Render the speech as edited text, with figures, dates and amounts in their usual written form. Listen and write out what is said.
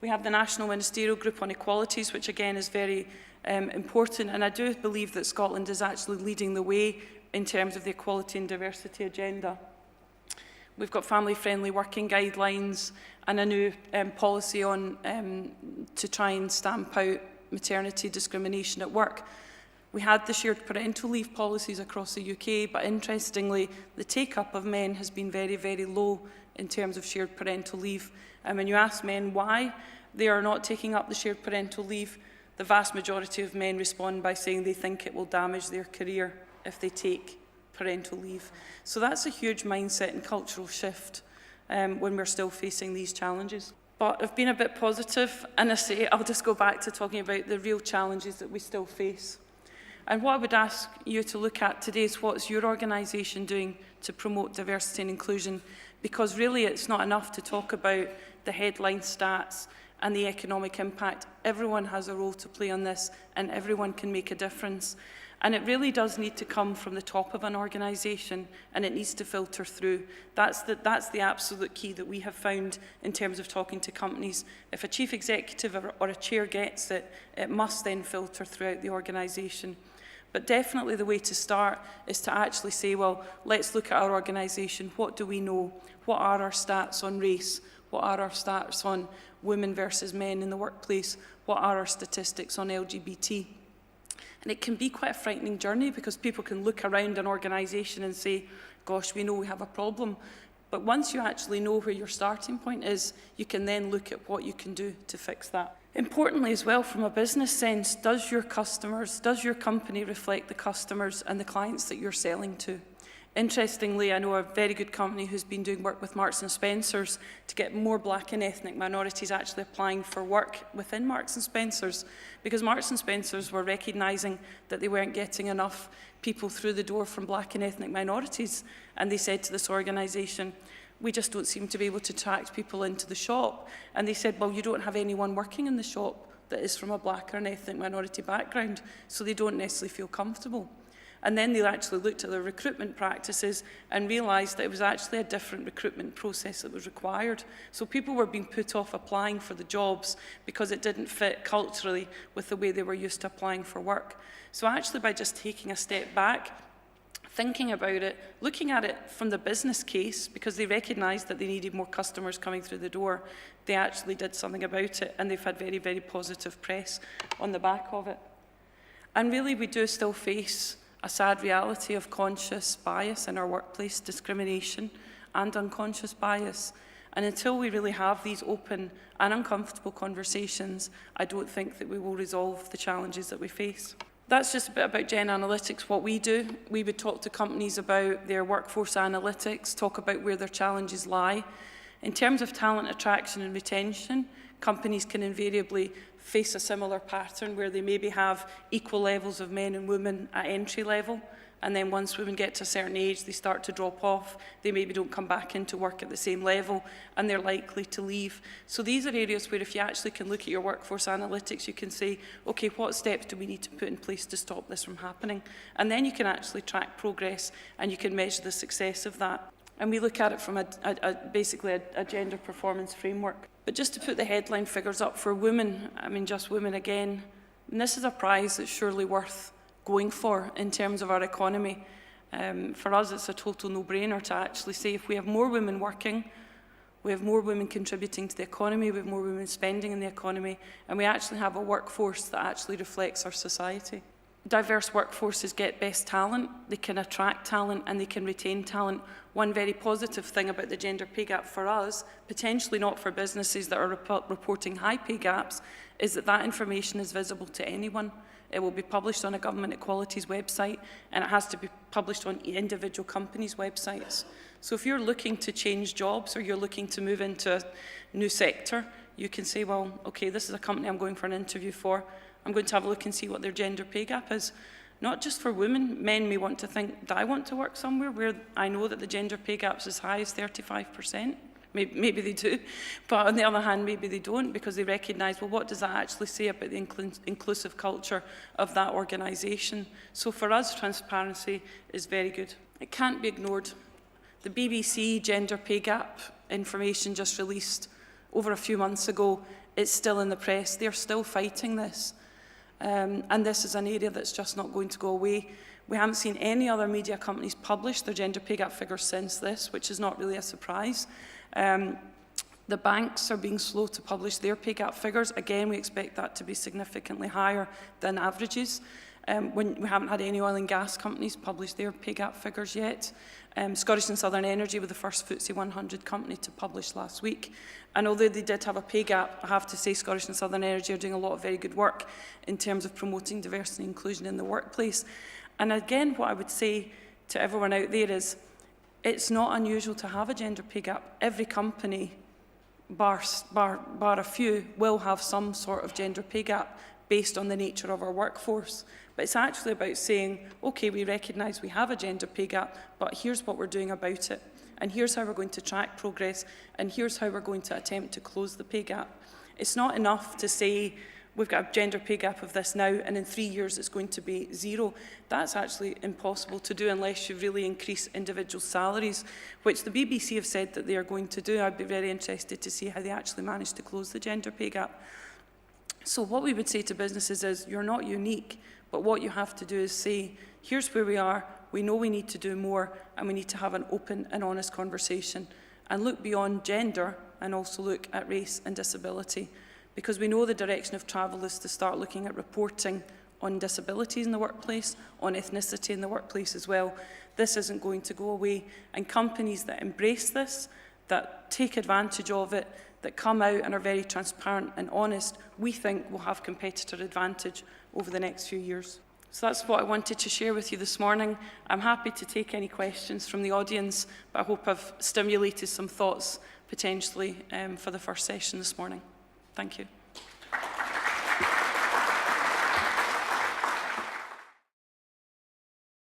We have the National Ministerial Group on Equalities, which again is very important, and I do believe that Scotland is actually leading the way in terms of the equality and diversity agenda. We've got family-friendly working guidelines and a new policy on to try and stamp out maternity discrimination at work. We had the shared parental leave policies across the UK, but interestingly, the take-up of men has been very, very low in terms of shared parental leave. And when you ask men why they are not taking up the shared parental leave, the vast majority of men respond by saying they think it will damage their career if they take parental leave. So that's a huge mindset and cultural shift when we're still facing these challenges. But I've been a bit positive, and I'll just go back to talking about the real challenges that we still face. And what I would ask you to look at today is what's your organisation doing to promote diversity and inclusion, because really it's not enough to talk about the headline stats and the economic impact. Everyone has a role to play on this, and everyone can make a difference. And it really does need to come from the top of an organisation, and it needs to filter through. That's the absolute key that we have found in terms of talking to companies. If a chief executive or a chair gets it, it must then filter throughout the organisation. But definitely the way to start is to actually say, well, let's look at our organisation. What do we know? What are our stats on race? What are our stats on women versus men in the workplace? What are our statistics on LGBT? And it can be quite a frightening journey, because people can look around an organisation and say, gosh, we know we have a problem. But once you actually know where your starting point is, you can then look at what you can do to fix that. Importantly as well, from a business sense, does your company reflect the customers and the clients that you're selling to? Interestingly, I know a very good company who's been doing work with Marks & Spencer's to get more black and ethnic minorities actually applying for work within Marks & Spencer's, because Marks & Spencer's were recognising that they weren't getting enough people through the door from black and ethnic minorities, and they said to this organisation, we just don't seem to be able to attract people into the shop. And they said, well, you don't have anyone working in the shop that is from a black or an ethnic minority background, so they don't necessarily feel comfortable. And then they actually looked at their recruitment practices and realised that it was actually a different recruitment process that was required. So people were being put off applying for the jobs because it didn't fit culturally with the way they were used to applying for work. So actually, by just taking a step back, thinking about it, looking at it from the business case, because they recognised that they needed more customers coming through the door, they actually did something about it, and they've had very, very positive press on the back of it. And really, we do still face a sad reality of conscious bias in our workplace, discrimination and unconscious bias. And until we really have these open and uncomfortable conversations, I don't think that we will resolve the challenges that we face. That's just a bit about GenAnalytics, what we do. We would talk to companies about their workforce analytics, talk about where their challenges lie. In terms of talent attraction and retention, companies can invariably face a similar pattern where they maybe have equal levels of men and women at entry level, and then once women get to a certain age, they start to drop off. They maybe don't come back into work at the same level, and they're likely to leave. So these are areas where if you actually can look at your workforce analytics, you can say, okay, what steps do we need to put in place to stop this from happening? And then you can actually track progress, and you can measure the success of that. And we look at it from basically a gender performance framework. But just to put the headline figures up for women, I mean, just women again, and this is a prize that's surely worth going for in terms of our economy. For us, it's a total no-brainer to actually say if we have more women working, we have more women contributing to the economy, we have more women spending in the economy, and we actually have a workforce that actually reflects our society. Diverse workforces get best talent, they can attract talent, and they can retain talent. One very positive thing about the gender pay gap for us, potentially not for businesses that are reporting high pay gaps, is that that information is visible to anyone. It will be published on a government equalities website, and it has to be published on individual companies' websites. So if you're looking to change jobs or you're looking to move into a new sector, you can say, well, okay, this is a company I'm going for an interview for. I'm going to have a look and see what their gender pay gap is. Not just for women. Men may want to think, do I want to work somewhere where I know that the gender pay gap's as high as 35%? Maybe they do, but on the other hand, maybe they don't, because they recognise, well, what does that actually say about the inclusive culture of that organisation? So for us, transparency is very good. It can't be ignored. The BBC gender pay gap information just released over a few months ago it's still in the press. They're still fighting this. And this is an area that's just not going to go away. We haven't seen any other media companies publish their gender pay gap figures since this, which is not really a surprise. The banks are being slow to publish their pay gap figures. Again, we expect that to be significantly higher than averages. When we haven't had any oil and gas companies publish their pay gap figures yet. Scottish and Southern Energy were the first FTSE 100 company to publish last week. And although they did have a pay gap, I have to say Scottish and Southern Energy are doing a lot of very good work in terms of promoting diversity and inclusion in the workplace. And again, what I would say to everyone out there is, it's not unusual to have a gender pay gap. Every company, bar a few, will have some sort of gender pay gap based on the nature of our workforce. But it's actually about saying, okay, we recognise we have a gender pay gap, but here's what we're doing about it. And here's how we're going to track progress, and here's how we're going to attempt to close the pay gap. It's not enough to say, we've got a gender pay gap of this now, and in 3 years it's going to be 0. That's actually impossible to do unless you really increase individual salaries, which the BBC have said that they are going to do. I'd be very interested to see how they actually manage to close the gender pay gap. So what we would say to businesses is, you're not unique, but what you have to do is say, here's where we are, we know we need to do more, and we need to have an open and honest conversation, and look beyond gender, and also look at race and disability. Because we know the direction of travel is to start looking at reporting on disabilities in the workplace, on ethnicity in the workplace as well. This isn't going to go away, and companies that embrace this, that take advantage of it, that come out and are very transparent and honest, we think will have competitor advantage over the next few years. So that's what I wanted to share with you this morning. I'm happy to take any questions from the audience, but I hope I've stimulated some thoughts potentially for the first session this morning. Thank you.